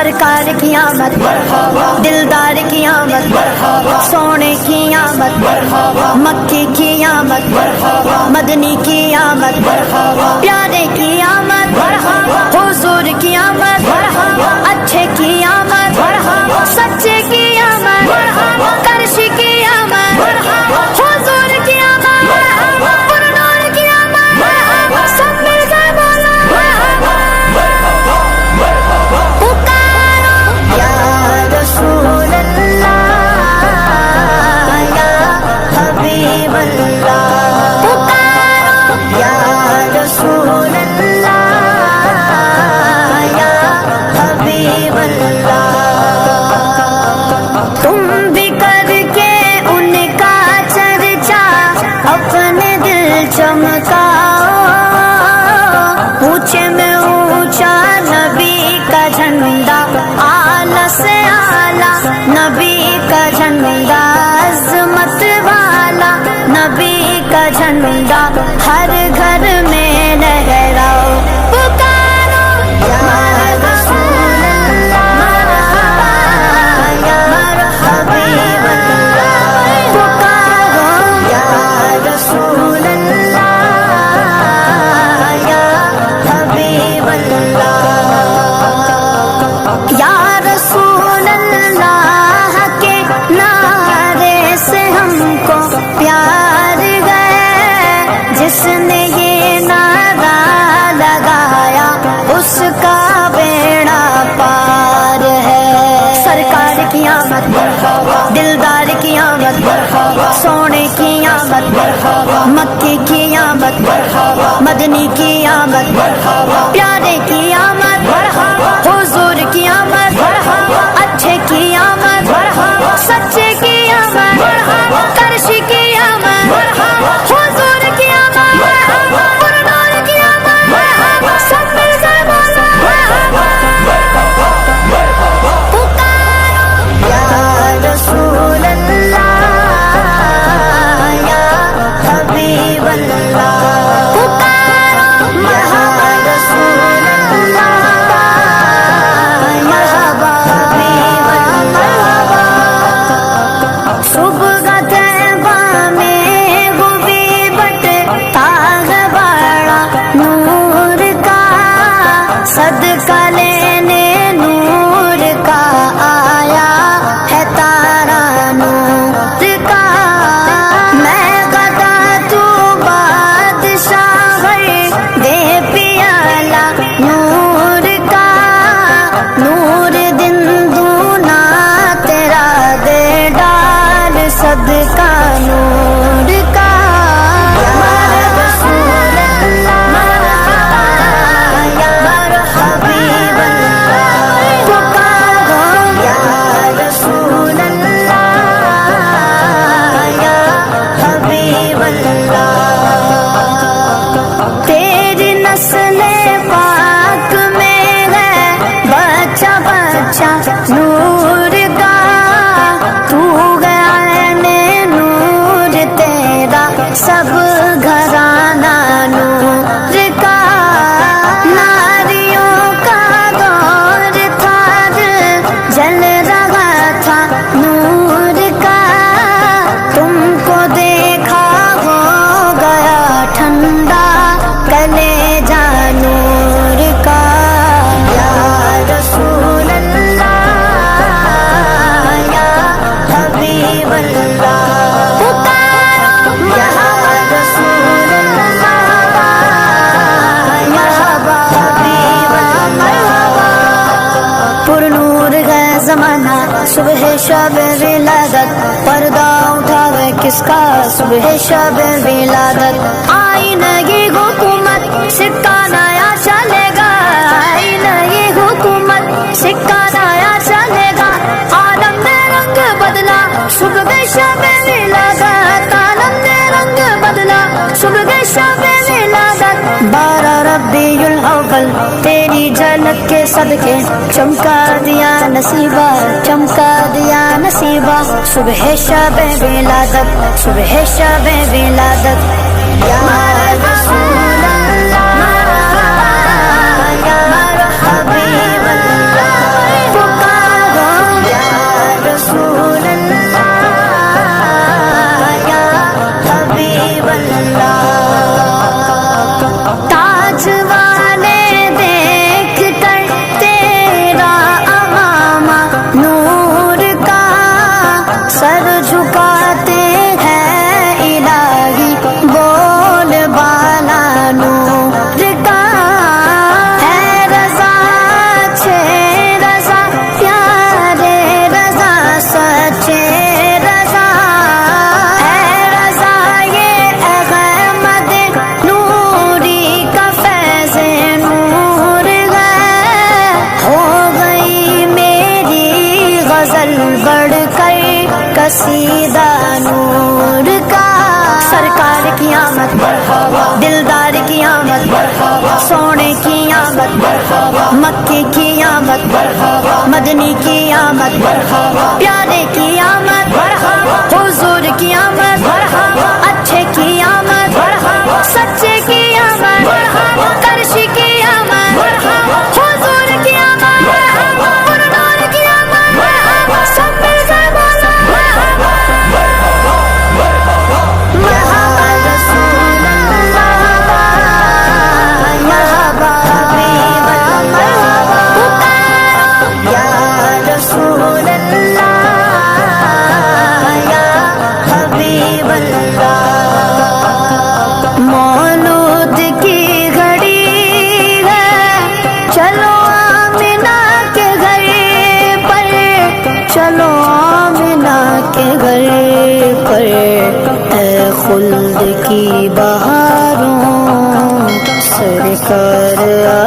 سرکار کی آمد دلدار کی آمد سونے کی آمد مکی کی آمد مدنی کی آمد پیارے کی آمد حضور کی آمد اچھے کی آمد سچے کی آمد کرشی کی آمد حضور کی آمد پرنور کی آمد سب مل کر بولا پکارو یا رسول اللہ یا حبیب اللہ پکارو یا رسول اللہ یا حبیب اللہ تم بھی کر کے ان کا چرچا اپنے دل چمکاؤ اونچے میں اونچا نبی کا جھنڈا اعلیٰ سے اعلیٰ نبی کا جھنڈا عظمت والا نبی کا جھنڈا ہر گھر میں لہراؤ پکارو یا رسول اللہ یا حبیب اللہ پکارو یا رسول اللہ یا حبیب اللہ یا رسول اللہ کے نعرے سے ہم کو پیار گئے جس نے یہ نعرہ لگایا اس کا بیڑا پار ہے سرکار کی آمد دلدار کی آمد سونے کی آمد مکی کی آمد مدنی کی آمد پیارے کی آمد حضور کی آمد اچھے کی آمد سچے کی آمد کرشی کی آمد حضور کی آمد پرنور کی آمد سب مل کر بولا پکارو یا رسول اللہ یا حبیب اللہ پکارو یا رسول اللہ مرحبا حبیب اللہ صبح طیبہ میں گوبی بٹتا ہے بڑا نور کا صدقہ لینے نور کا آیا ہے تارا نور کا میں گدا تو بادشاہ دے پیالہ نور کا نور دن دونا تیرا دے ڈال صدقہ نور کا یا رسول اللہ یا حبیب اللہ پکارو یا رسول اللہ یا حبیب اللہ تیری نسل پاک میں ہے بچہ بچہ نور کا تو گیا نور تیرا سب گھرانہ نور کا ناریوں کا دور تھا جل رہا تھا نور کا تم کو دیکھا ہو گیا ٹھنڈا کلے جا نور کا یا رسول اللہ یا حبیب اللہ پکارو یا رسول اللہ مرحبا حبیب اللہ پرنور ہے زمانہ صبح شب ولادت پردہ اٹھاوے کس کا صبح شب ولادت آئی نئی حکومت سکہ نیا چلے گا آئی نئی حکومت سکہ نیا چلے گا عالم نے رنگ بدلا صبح شب ولادت عالم نے رنگ بدلا صبح شب ولادت 12 ربیع الاول تیری جھلک کے صدقے چمکا دیا نصیبہ چمکا دیا نصیبہ صبح شب ولادت صبح شب ولادت یا رسول اللہ یا حبیب اللہ آمد دلدار کی آمد سونے کی آمد مکے کی آمد مدنی کی آمد پیارے کی آمد حضور کی آمد اچھے کی آمد سچے کی آمد کرشی کی آمد حضور کی آمد پرنور کی آمد سب مل کر بولا مرحبا رسول اللہ مرحبا حبیب اللہ یا رسول اللہ یا حبیب اللہ مولود کی گھڑی ہے چلو آمنہ کے گھر پر چلو آمنہ کے گھر پر اے خلد کی بہاروں سرکار